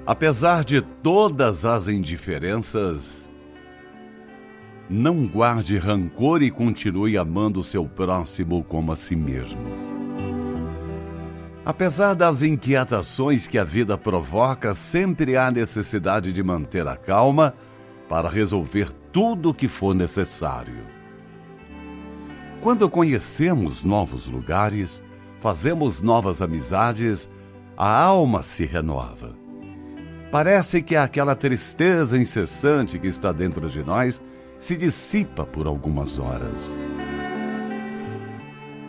Apesar de todas as indiferenças, não guarde rancor e continue amando o seu próximo como a si mesmo. Apesar das inquietações que a vida provoca, sempre há necessidade de manter a calma para resolver tudo o que for necessário. Quando conhecemos novos lugares, fazemos novas amizades, a alma se renova. Parece que aquela tristeza incessante que está dentro de nós se dissipa por algumas horas.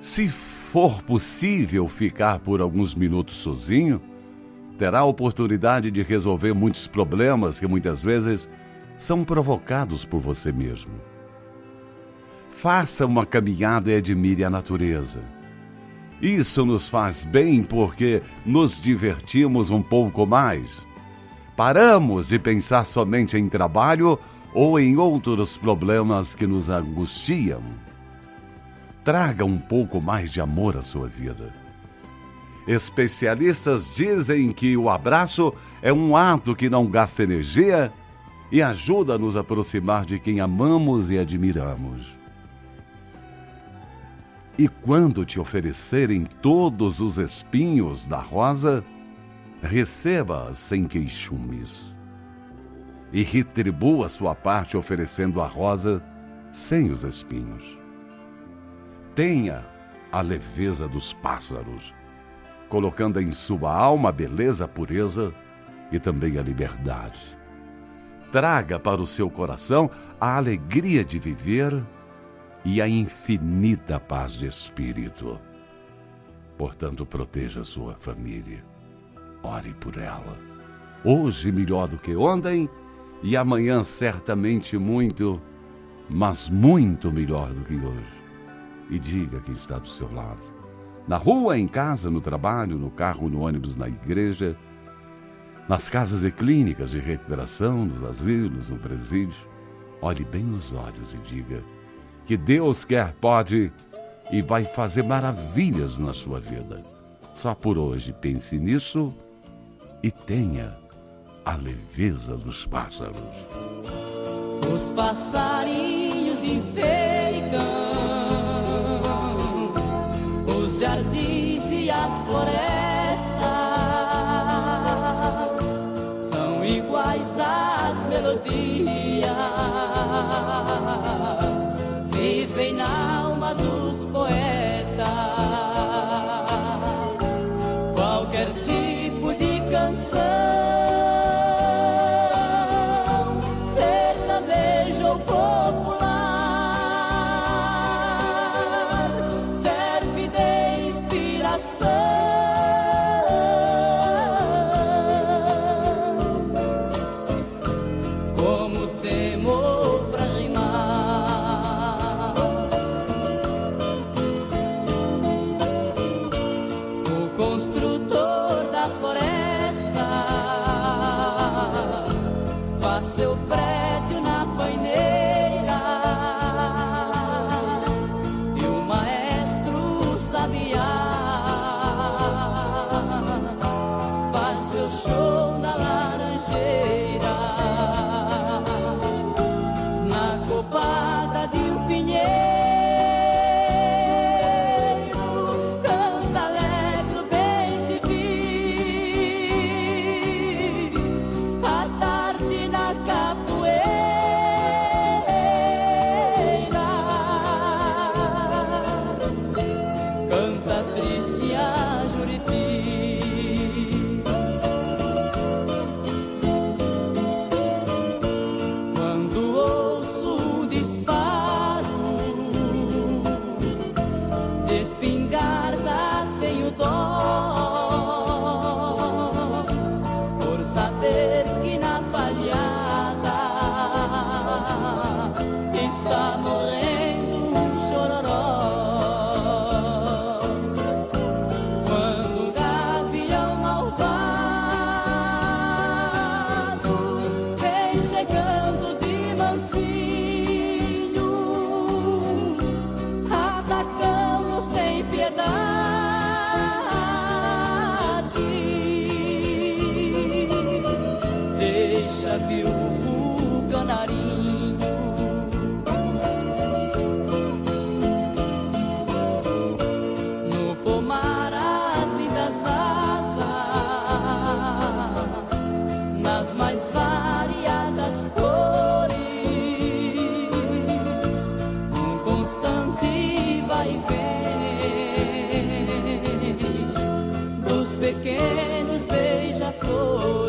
Se for possível ficar por alguns minutos sozinho, terá a oportunidade de resolver muitos problemas que muitas vezes são provocados por você mesmo. Faça uma caminhada e admire a natureza. Isso nos faz bem porque nos divertimos um pouco mais. Paramos de pensar somente em trabalho ou em outros problemas que nos angustiam. Traga um pouco mais de amor à sua vida. Especialistas dizem que o abraço é um ato que não gasta energia e ajuda a nos aproximar de quem amamos e admiramos. E quando te oferecerem todos os espinhos da rosa, receba-as sem queixumes. E retribua sua parte oferecendo a rosa sem os espinhos. Tenha a leveza dos pássaros, colocando em sua alma a beleza, a pureza e também a liberdade. Traga para o seu coração a alegria de viver e a infinita paz de espírito. Portanto, proteja a sua família. Ore por ela. Hoje melhor do que ontem e amanhã certamente muito, mas muito melhor do que hoje. E diga que está do seu lado. Na rua, em casa, no trabalho, no carro, no ônibus, na igreja, nas casas e clínicas de recuperação, nos asilos, no presídio. Olhe bem nos olhos e diga que Deus quer, pode e vai fazer maravilhas na sua vida. Só por hoje pense nisso e tenha a leveza dos pássaros. Os passarinhos enfeitam os jardins e as florestas, são iguais às melodias, vivem na alma dos poetas. Qualquer tipo de canção, sertanejo ou popular, serve de inspiração. Como temor pra rimar, o construtor da floresta faz seu prédio na paineira, e o maestro sabiá faz seu show na laranjeira, na copada de um pinheiro, canta alegre o bem te vi, à tarde na capoeira, canta triste a Juriti. Quando ouço o disparo de espingarda, tenho dó, por saber que na palhada está morrendo um chororó. Quando um gavião malvado vem chegando de mansinho, atacando sem piedade, já viu o canarinho? No pomar as lindas asas, nas mais variadas cores, um constante vai e vem dos pequenos beija-flores.